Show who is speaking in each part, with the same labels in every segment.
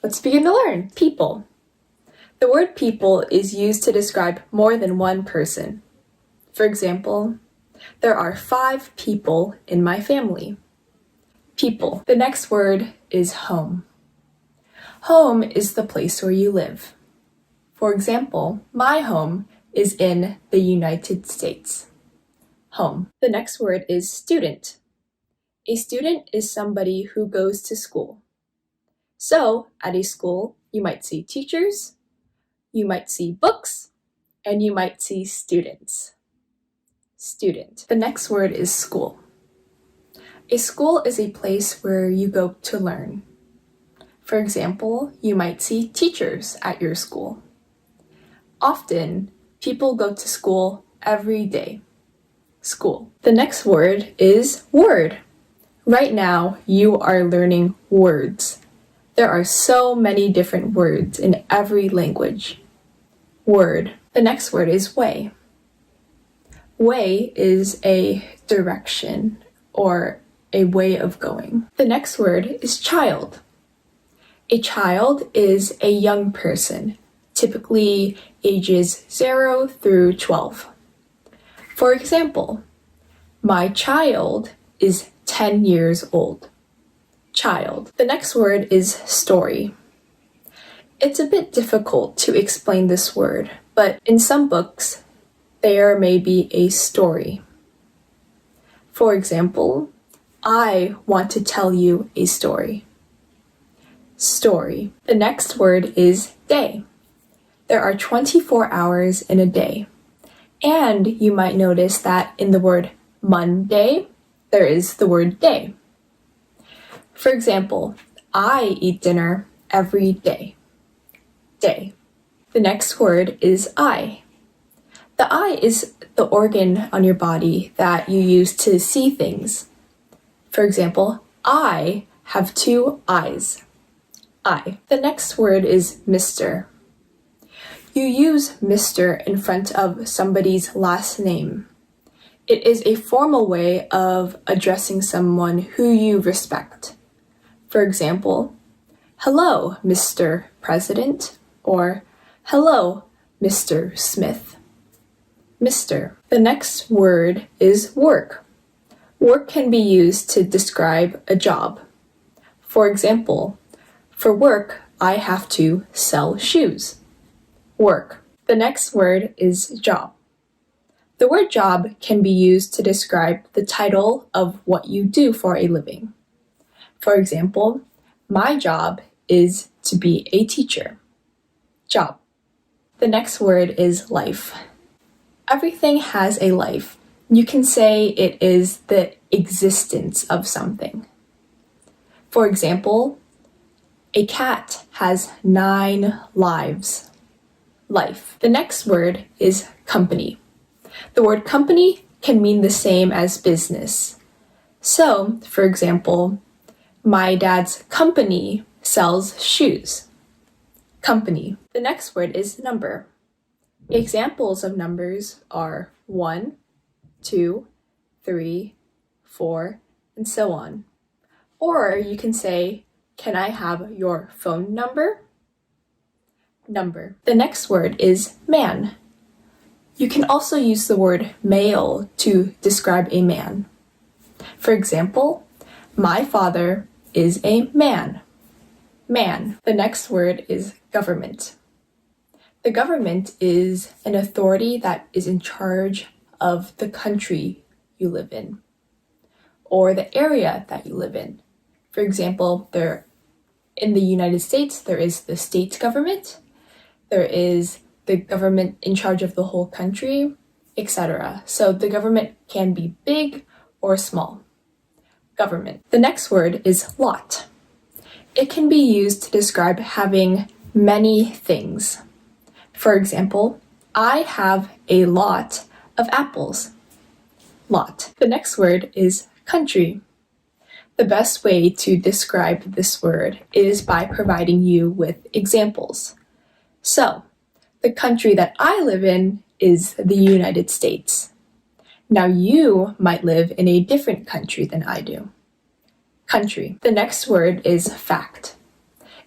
Speaker 1: Let's begin to learn. People. The word people is used to describe more than one person. For example, there are 5 people in my family. People. The next word is home. Home is the place where you live. For example, my home is in the United States. Home. The next word is student. A student is somebody who goes to school. So, at a school, you might see teachers, you might see books, and you might see students. Student. The next word is school. A school is a place where you go to learn. For example, you might see teachers at your school. Often, people go to school every day. School. The next word is word. Right now, you are learning words. There are so many different words in every language. Word. The next word is way. Way is a direction or a way of going. The next word is child. A child is a young person, typically ages 0 through 12. For example, my child is 10 years old. Child. The next word is story. It's a bit difficult to explain this word, but in some books, there may be a story. For example, I want to tell you a story. Story. The next word is day. There are 24 hours in a day. And you might notice that in the word Monday, there is the word day. For example, I eat dinner every day. Day. The next word is eye. The eye is the organ on your body that you use to see things. For example, I have 2 eyes. Eye. The next word is Mr. You use Mr. in front of somebody's last name. It is a formal way of addressing someone who you respect. For example, hello, Mr. President, or hello, Mr. Smith. Mr. The next word is work. Work can be used to describe a job. For example, for work, I have to sell shoes. Work. The next word is job. The word job can be used to describe the title of what you do for a living. For example, my job is to be a teacher. Job. The next word is life. Everything has a life. You can say it is the existence of something. For example, a cat has 9 lives. Life. The next word is company. The word company can mean the same as business. So, for example, my dad's company sells shoes. Company. The next word is number. Examples of numbers are 1, 2, 3, 4, and so on. Or you can say, can I have your phone number? Number. The next word is man. You can also use the word male to describe a man. For example, my father is a man. Man. The next word is government. The government is an authority that is in charge of the country you live in, or the area that you live in. For example, in the United States, there is the state government, there is the government in charge of the whole country, etc. So the government can be big or small. Government. The next word is lot. It can be used to describe having many things. For example, I have a lot of apples. Lot. The next word is country. The best way to describe this word is by providing you with examples. So, the country that I live in is the United States. Now you might live in a different country than I do. Country. The next word is fact.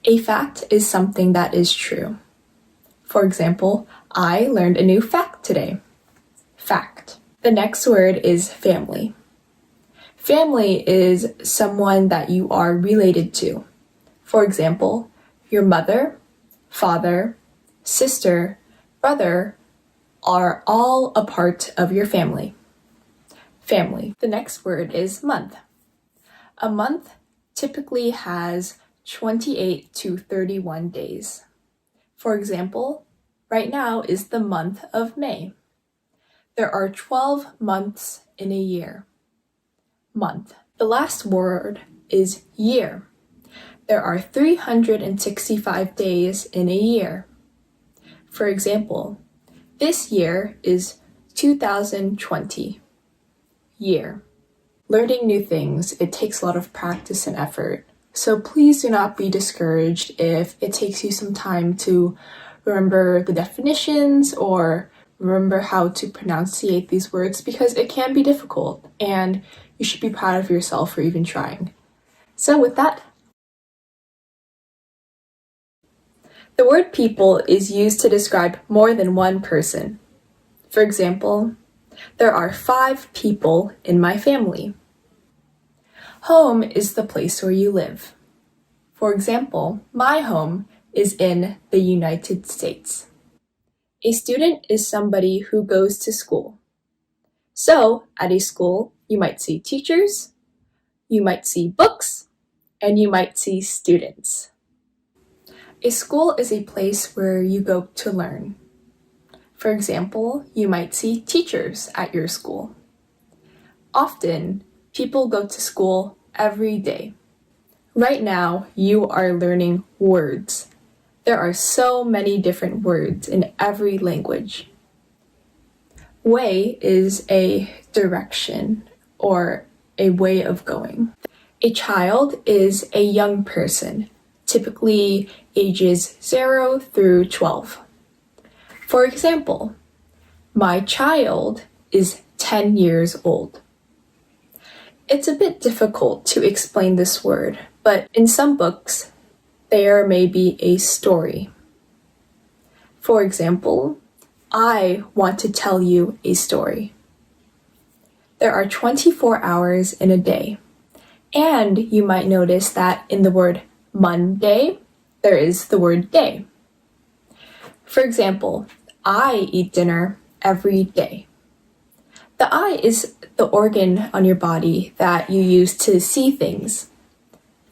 Speaker 1: A fact is something that is true. For example, I learned a new fact today. Fact. The next word is family. Family is someone that you are related to. For example, your mother, father, sister, brother are all a part of your family. Family. The next word is month. A month typically has 28 to 31 days. For example, right now is the month of May. There are 12 months in a year. Month. The last word is year. There are 365 days in a year. For example, this year is 2020. Year. Learning new things, it takes a lot of practice and effort. So please do not be discouraged if it takes you some time to remember the definitions or remember how to pronunciate these words, because it can be difficult and you should be proud of yourself for even trying. So with that, the word people is used to describe more than one person. For example, there are 5 people in my family. Home is the place where you live. For example, my home is in the United States. A student is somebody who goes to school. So, at a school, you might see teachers, you might see books, and you might see students. A school is a place where you go to learn. For example, you might see teachers at your school. Often, people go to school every day. Right now, you are learning words. There are so many different words in every language. Way is a direction or a way of going. A child is a young person, typically ages 0 through 12. For example, my child is 10 years old. It's a bit difficult to explain this word, but in some books, there may be a story. For example, I want to tell you a story. There are 24 hours in a day, and you might notice that in the word Monday, there is the word day. For example, I eat dinner every day. The eye is the organ on your body that you use to see things.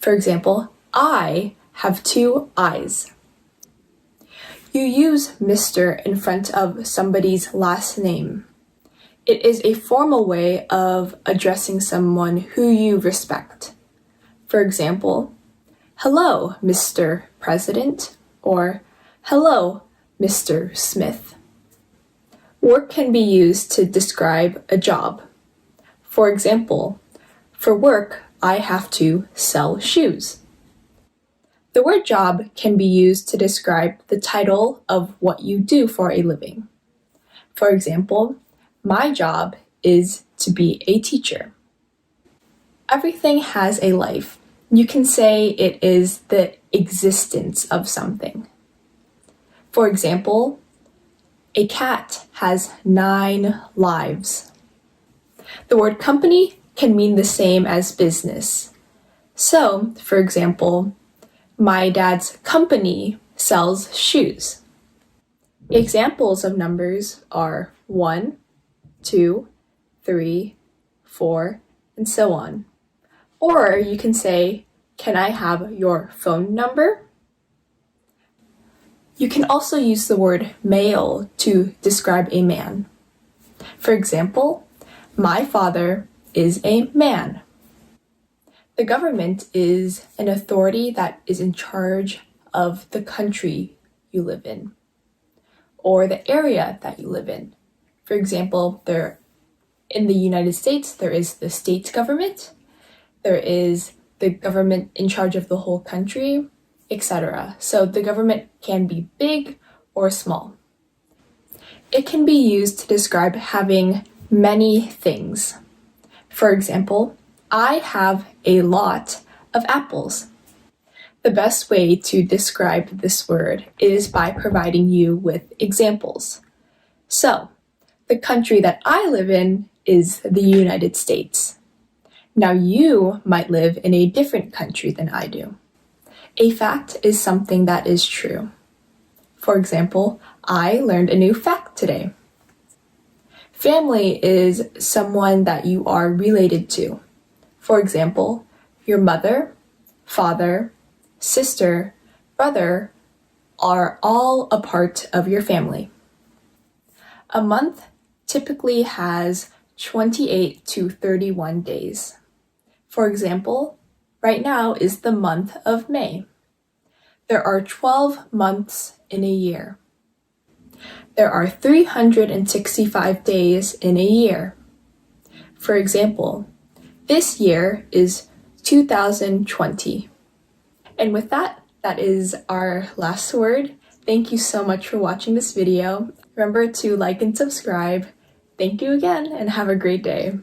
Speaker 1: For example, I have 2 eyes. You use Mr. in front of somebody's last name. It is a formal way of addressing someone who you respect. For example, hello, Mr. President, or hello, Mr. Smith. Work can be used to describe a job. For example, for work, I have to sell shoes. The word job can be used to describe the title of what you do for a living. For example, my job is to be a teacher. Everything has a life. You can say it is the existence of something. For example, a cat has 9 lives. The word company can mean the same as business. So, for example, my dad's company sells shoes. Examples of numbers are 1, 2, 3, 4, and so on. Or you can say, can I have your phone number? You can also use the word male to describe a man. For example, my father is a man. The government is an authority that is in charge of the country you live in, or the area that you live in. For example, in the United States, there is the state government, there is the government in charge of the whole country, etc. So the government can be big or small. It can be used to describe having many things. For example, I have a lot of apples. The best way to describe this word is by providing you with examples. So, the country that I live in is the United States. Now you might live in a different country than I do. A fact is something that is true. For example, I learned a new fact today. Family is someone that you are related to. For example, your mother, father, sister, brother are all a part of your family. A month typically has 28 to 31 days. For example, right now is the month of May. There are 12 months in a year. There are 365 days in a year. For example, this year is 2020. And with that, that is our last word. Thank you so much for watching this video. Remember to like and subscribe. Thank you again and have a great day.